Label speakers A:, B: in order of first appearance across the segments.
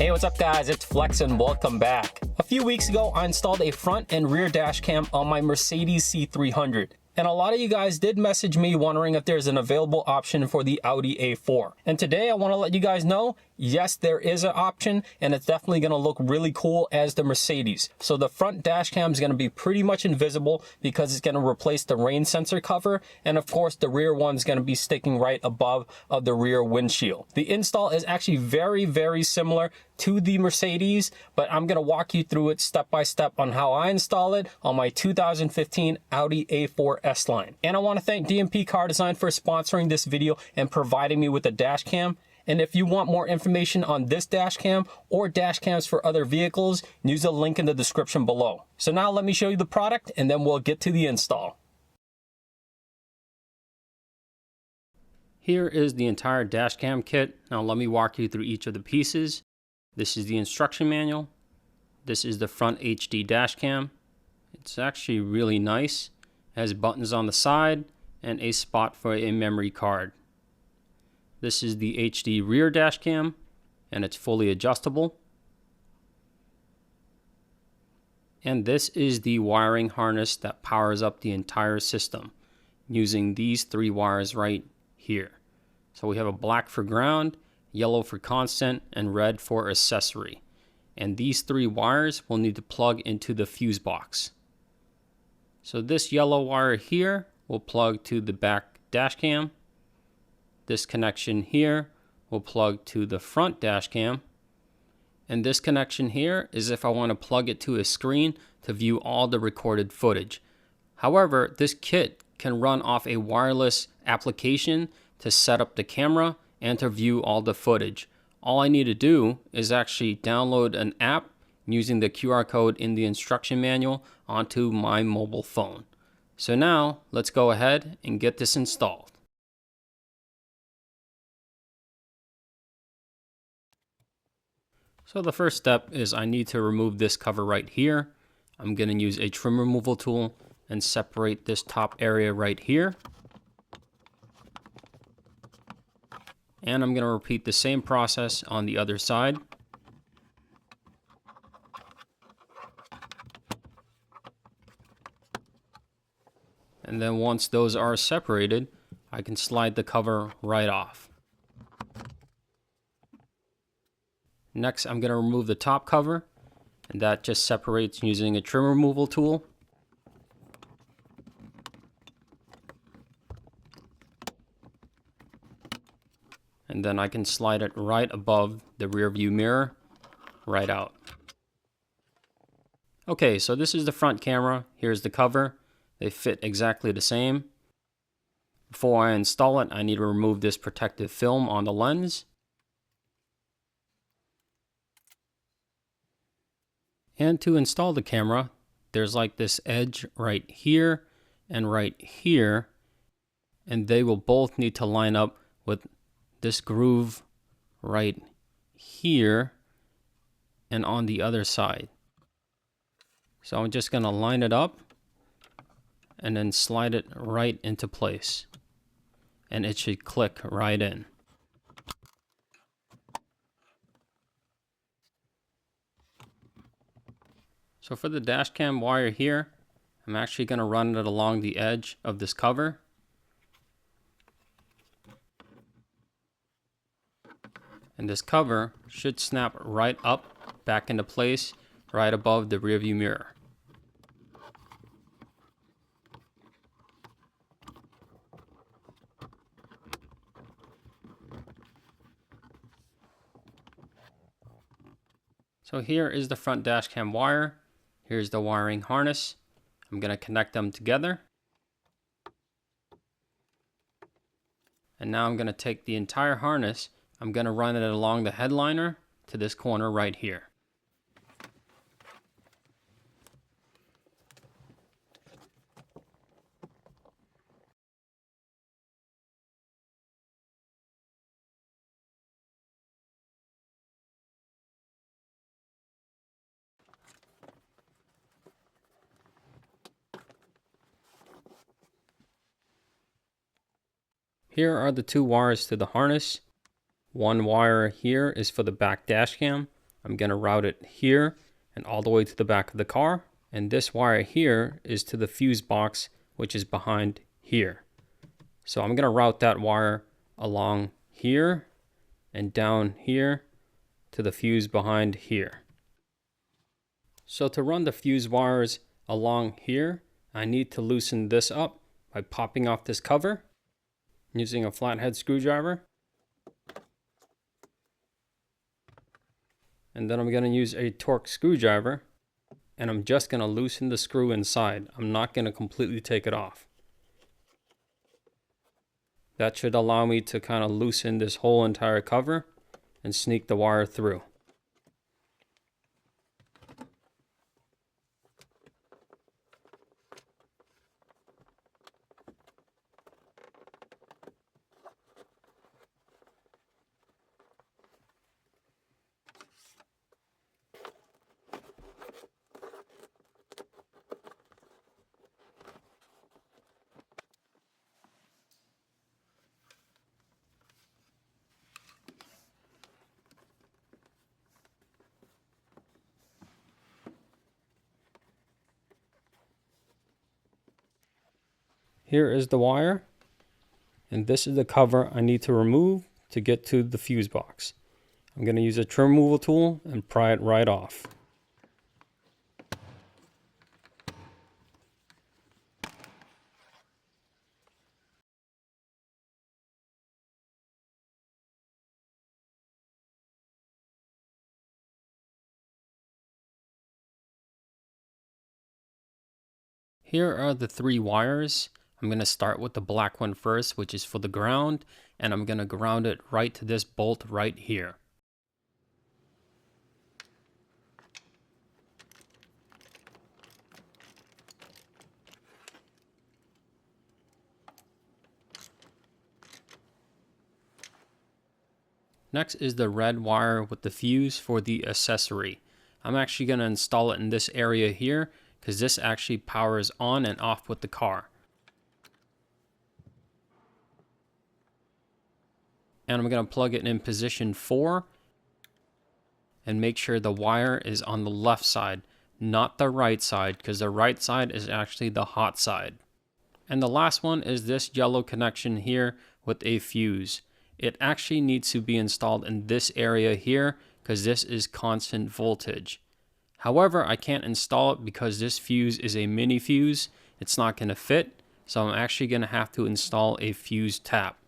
A: Hey, what's up guys? It's Flex and welcome back. A few weeks ago, I installed a front and rear dash cam on my Mercedes C300. And a lot of you guys did message me wondering if there's an available option for the Audi A4. And today I want to let you guys know, yes, there is an option, and it's definitely going to look really cool as the Mercedes. So the front dash cam is going to be pretty much invisible because it's going to replace the rain sensor cover. And of course, the rear one's going to be sticking right above of the rear windshield. The install is actually very similar to the Mercedes, but I'm going to walk you through it step by step on how I install it on my 2015 Audi A4 S-Line. And I want to thank DMP Car Design for sponsoring this video and providing me with a dash cam. And if you want more information on this dash cam or dash cams for other vehicles, use the link in the description below. So now let me show you the product and then we'll get to the install. Here is the entire dash cam kit. Now let me walk you through each of the pieces. This is the instruction manual. This is the front HD dash cam. It's actually really nice. It has buttons on the side and a spot for a memory card. This is the HD rear dash cam and it's fully adjustable. And this is the wiring harness that powers up the entire system using these three wires right here. So we have a black for ground, yellow for constant, and red for accessory. And these three wires will need to plug into the fuse box. So this yellow wire here will plug to the back dash cam. This connection here will plug to the front dash cam. And this connection here is if I want to plug it to a screen to view all the recorded footage. However, this kit can run off a wireless application to set up the camera and to view all the footage. All I need to do is actually download an app using the QR code in the instruction manual onto my mobile phone. So now let's go ahead and get this installed. So the first step is I need to remove this cover right here. I'm going to use a trim removal tool and separate this top area right here. And I'm going to repeat the same process on the other side. And then once those are separated, I can slide the cover right off. Next, I'm going to remove the top cover, and that just separates using a trim removal tool. And then I can slide it right above the rear view mirror, right out. Okay, so this is the front camera. Here's the cover. They fit exactly the same. Before I install it, I need to remove this protective film on the lens. And to install the camera, there's like this edge right here and right here. And they will both need to line up with this groove right here and on the other side. So I'm just going to line it up and then slide it right into place. And it should click right in. So for the dash cam wire here, I'm actually going to run it along the edge of this cover. And this cover should snap right up, back into place, right above the rearview mirror. So here is the front dash cam wire. Here's the wiring harness. I'm going to connect them together. And now I'm going to take the entire harness. I'm going to run it along the headliner to this corner right here. Here are the two wires to the harness. One wire here is for the back dash cam, I'm going to route it here and all the way to the back of the car. And this wire here is to the fuse box, which is behind here. So I'm going to route that wire along here and down here to the fuse behind here. So to run the fuse wires along here, I need to loosen this up by popping off this cover using a flathead screwdriver. And then I'm going to use a torque screwdriver, and I'm just going to loosen the screw inside. I'm not going to completely take it off. That should allow me to kind of loosen this whole entire cover and sneak the wire through. Here is the wire, and this is the cover I need to remove to get to the fuse box. I'm going to use a trim removal tool and pry it right off. Here are the three wires. I'm going to start with the black one first, which is for the ground, and I'm going to ground it right to this bolt right here. Next is the red wire with the fuse for the accessory. I'm actually going to install it in this area here because this actually powers on and off with the car. And I'm going to plug it in position 4 and make sure the wire is on the left side, not the right side, because the right side is actually the hot side. And the last one is this yellow connection here with a fuse. It actually needs to be installed in this area here because this is constant voltage. However, I can't install it because this fuse is a mini fuse. It's not going to fit, so I'm actually going to have to install a fuse tap.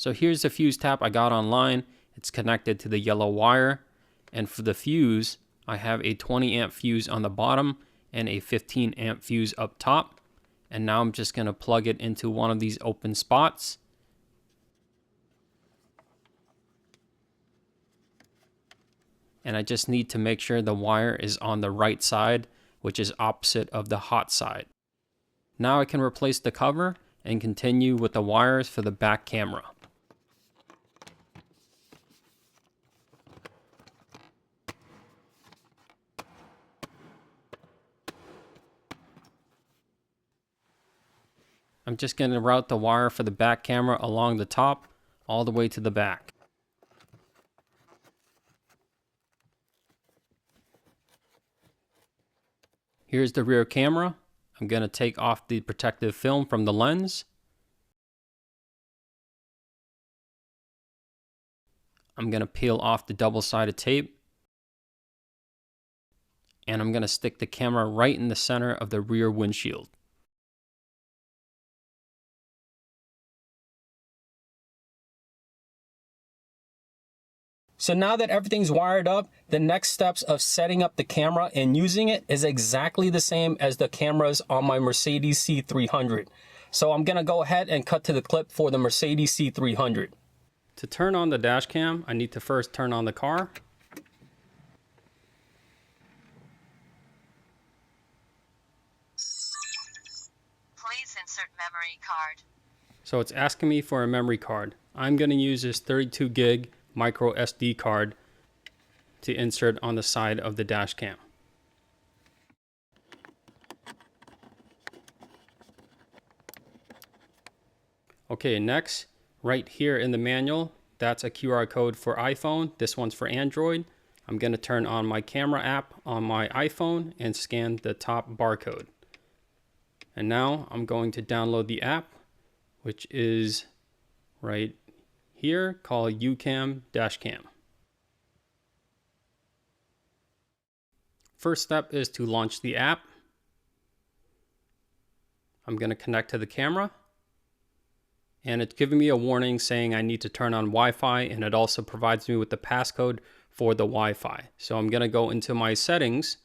A: So here's the fuse tap I got online. It's connected to the yellow wire, and for the fuse, I have a 20 amp fuse on the bottom and a 15 amp fuse up top. And now I'm just going to plug it into one of these open spots. And I just need to make sure the wire is on the right side, which is opposite of the hot side. Now I can replace the cover and continue with the wires for the back camera. I'm just going to route the wire for the back camera along the top all the way to the back. Here's the rear camera. I'm going to take off the protective film from the lens. I'm going to peel off the double-sided tape. And I'm going to stick the camera right in the center of the rear windshield. So now that everything's wired up, the next steps of setting up the camera and using it is exactly the same as the cameras on my Mercedes C300. So I'm gonna go ahead and cut to the clip for the Mercedes C300. To turn on the dash cam, I need to first turn on the car.
B: Please insert memory card.
A: So it's asking me for a memory card. I'm gonna use this 32 gig micro SD card to insert on the side of the dash cam. Okay, next, right here in the manual, that's a QR code for iPhone. This one's for Android. I'm going to turn on my camera app on my iPhone and scan the top barcode. And now I'm going to download the app, which is right here, called UCam Dashcam. First step is to launch the app. I'm going to connect to the camera. And it's giving me a warning saying I need to turn on Wi-Fi, and it also provides me with the passcode for the Wi-Fi. So I'm going to go into my settings.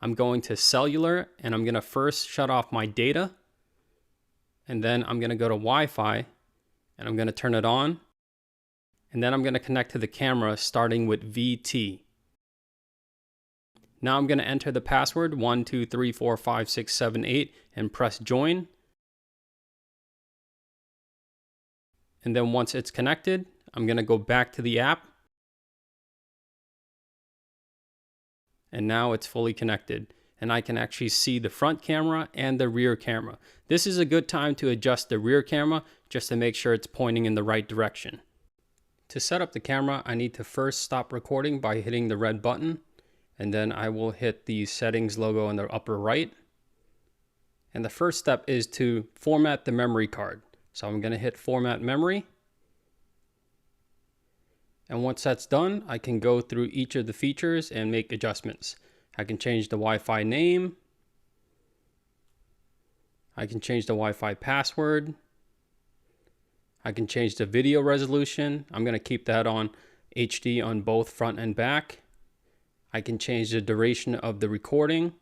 A: I'm going to cellular, and I'm going to first shut off my data. And then I'm going to go to Wi-Fi, and I'm going to turn it on. And then I'm going to connect to the camera starting with VT. Now I'm going to enter the password 12345678 and press join. And then once it's connected, I'm going to go back to the app. And now it's fully connected. And I can actually see the front camera and the rear camera. This is a good time to adjust the rear camera just to make sure it's pointing in the right direction. To set up the camera, I need to first stop recording by hitting the red button. And then I will hit the settings logo in the upper right. And the first step is to format the memory card. So I'm going to hit format memory. And once that's done, I can go through each of the features and make adjustments. I can change the Wi-Fi name. I can change the Wi-Fi password. I can change the video resolution. I'm going to keep that on HD on both front and back. I can change the duration of the recording.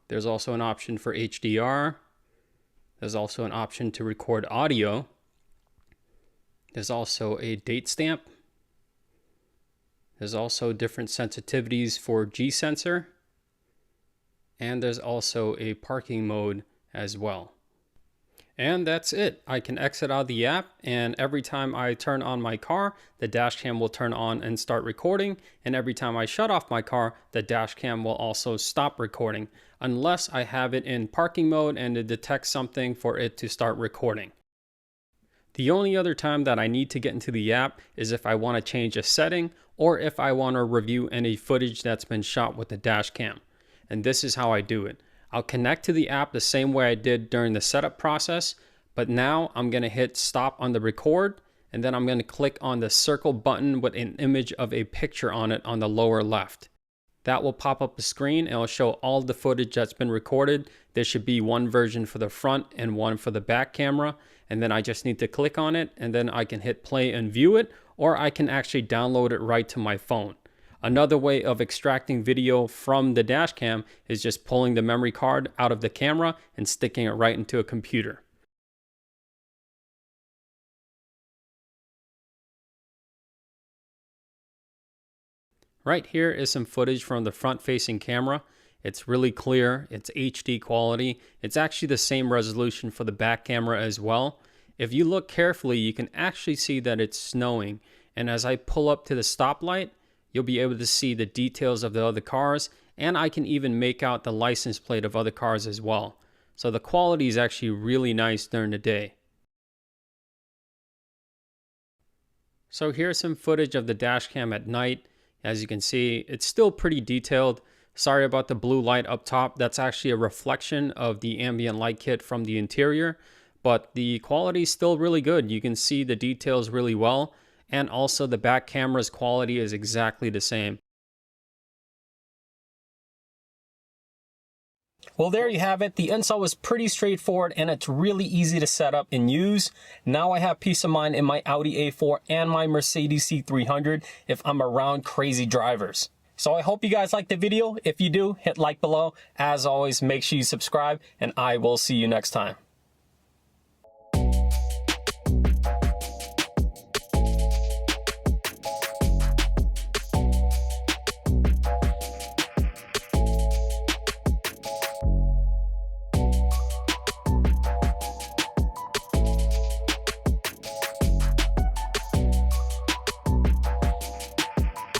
A: There's also an option for HDR. There's also an option to record audio. There's also a date stamp. There's also different sensitivities for G-sensor. And there's also a parking mode as well. And that's it. I can exit out of the app, and every time I turn on my car, the dash cam will turn on and start recording. And every time I shut off my car, the dash cam will also stop recording, unless I have it in parking mode and it detects something for it to start recording. The only other time that I need to get into the app is if I want to change a setting or if I want to review any footage that's been shot with the dash cam. And this is how I do it. I'll connect to the app the same way I did during the setup process, but now I'm going to hit stop on the record, and then I'm going to click on the circle button with an image of a picture on it on the lower left. That will pop up the screen and it'll show all the footage that's been recorded. There should be one version for the front and one for the back camera, and then I just need to click on it, and then I can hit play and view it, or I can actually download it right to my phone. Another way of extracting video from the dash cam is just pulling the memory card out of the camera and sticking it right into a computer. Right here is some footage from the front-facing camera. It's really clear, it's HD quality. It's actually the same resolution for the back camera as well. If you look carefully, you can actually see that it's snowing. And as I pull up to the stoplight, you'll be able to see the details of the other cars, and I can even make out the license plate of other cars as well. So the quality is actually really nice during the day. So here's some footage of the dash cam at night. As you can see, it's still pretty detailed. Sorry about the blue light up top. That's actually a reflection of the ambient light kit from the interior, but the quality is still really good. You can see the details really well. And also the back camera's quality is exactly the same. Well, there you have it. The install was pretty straightforward and it's really easy to set up and use. Now I have peace of mind in my Audi A4 and my Mercedes C300 if I'm around crazy drivers. So I hope you guys liked the video. If you do, hit like below. As always, make sure you subscribe, and I will see you next time.